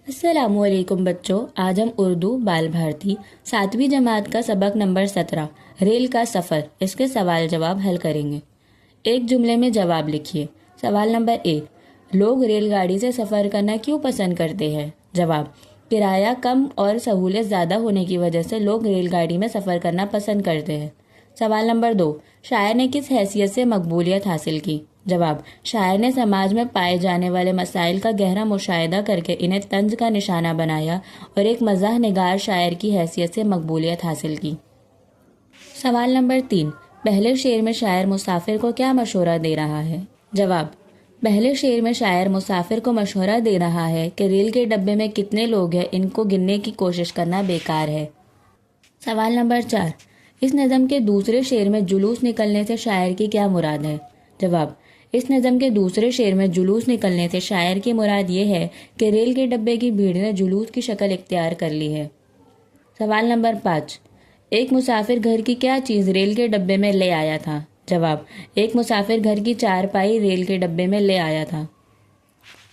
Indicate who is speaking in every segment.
Speaker 1: السلام علیکم بچوں، آج ہم اردو بال بھارتی 7ویں جماعت کا سبق نمبر 17 ریل کا سفر اس کے سوال جواب حل کریں گے۔ ایک جملے میں جواب لکھیے۔ سوال نمبر 1، لوگ ریل گاڑی سے سفر کرنا کیوں پسند کرتے ہیں؟ جواب، کرایہ کم اور سہولت زیادہ ہونے کی وجہ سے لوگ ریل گاڑی میں سفر کرنا پسند کرتے ہیں۔ سوال نمبر 2، شاعر نے کس حیثیت سے مقبولیت حاصل کی؟ جواب، شاعر نے سماج میں پائے جانے والے مسائل کا گہرا مشاہدہ کر کے انہیں طنز کا نشانہ بنایا اور ایک مزاح نگار شاعر کی حیثیت سے مقبولیت حاصل کی۔ سوال نمبر 3، پہلے شعر میں شاعر مسافر کو کیا مشورہ دے رہا ہے؟ جواب، پہلے شعر میں شاعر مسافر کو مشورہ دے رہا ہے کہ ریل کے ڈبے میں کتنے لوگ ہیں ان کو گننے کی کوشش کرنا بیکار ہے۔ سوال نمبر 4، اس نظم کے دوسرے شعر میں جلوس نکلنے سے شاعر کی کیا مراد ہے؟ جواب، اس نظم کے دوسرے شعر میں جلوس نکلنے سے شاعر کی مراد یہ ہے کہ ریل کے ڈبے کی بھیڑ نے جلوس کی شکل اختیار کر لی ہے۔ سوال نمبر 5، ایک مسافر گھر کی کیا چیز ریل کے ڈبے میں لے آیا تھا؟ جواب، ایک مسافر گھر کی چارپائی ریل کے ڈبے میں لے آیا تھا۔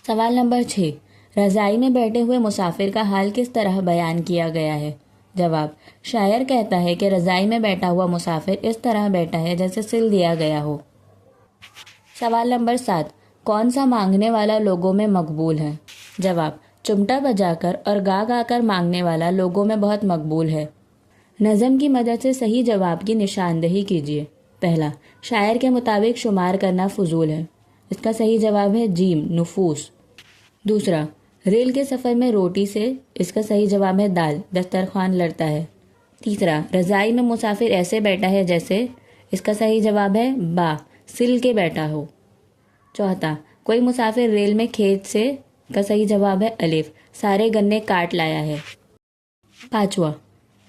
Speaker 1: سوال نمبر 6، رضائی میں بیٹھے ہوئے مسافر کا حال کس طرح بیان کیا گیا ہے؟ جواب، شاعر کہتا ہے کہ رضائی میں بیٹھا ہوا مسافر اس طرح بیٹھا ہے جیسے سل دیا گیا ہو۔ سوال نمبر 7، کون سا مانگنے والا لوگوں میں مقبول ہے؟ جواب، چمٹا بجا کر اور گا گا کر مانگنے والا لوگوں میں بہت مقبول ہے۔ نظم کی مدد سے صحیح جواب کی نشاندہی کیجیے۔ پہلا، شاعر کے مطابق شمار کرنا فضول ہے۔ اس کا صحیح جواب ہے جیم، نفوس۔ دوسرا، ریل کے سفر میں روٹی سے، اس کا صحیح جواب ہے دال، دسترخوان لڑتا ہے۔ تیسرا، رضائی میں مسافر ایسے بیٹھا ہے جیسے، اس کا صحیح جواب ہے با، سل کے بیٹھا ہو۔ چوتھا، کوئی مسافر ریل میں کھیت سے، کا صحیح جواب ہے الف، سارے گنے کاٹ لایا ہے۔ پانچواں،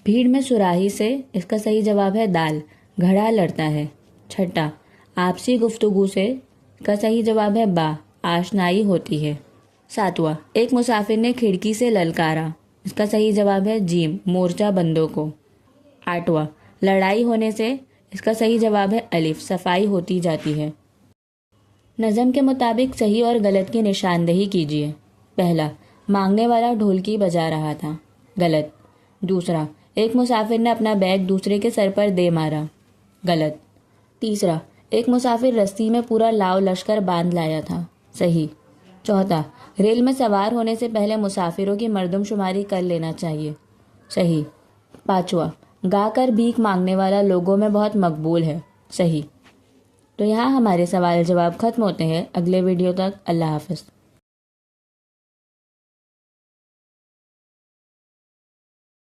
Speaker 1: بھیڑ میں سراہی سے، اس کا صحیح جواب ہے دال، گھڑا لڑتا ہے۔ چھٹا، آپسی گفتگو سے، کا صحیح جواب ہے با، آشنائی ہوتی ہے۔ ساتواں، ایک مسافر نے کھڑکی سے للکارا، اس کا صحیح جواب ہے جیم، مورچہ بندوں کو۔ آٹھواں، لڑائی ہونے سے، اس کا صحیح جواب ہے الف، صفائی ہوتی جاتی ہے۔ نظم کے مطابق صحیح اور غلط کی نشاندہی کیجیے۔ پہلا، مانگنے والا ڈھولکی بجا رہا تھا، غلط۔ دوسرا، ایک مسافر نے اپنا بیگ دوسرے کے سر پر دے مارا، غلط۔ تیسرا، ایک مسافر رسی میں پورا لاؤ لشکر باندھ لایا تھا، صحیح۔ چوتھا، ریل میں سوار ہونے سے پہلے مسافروں کی مردم شماری کر لینا چاہیے، صحیح۔ پانچواں، گا کر بھیک مانگنے والا لوگوں میں بہت مقبول ہے، صحیح۔ تو یہاں ہمارے سوال جواب ختم ہوتے ہیں۔ اگلے ویڈیو تک اللہ حافظ۔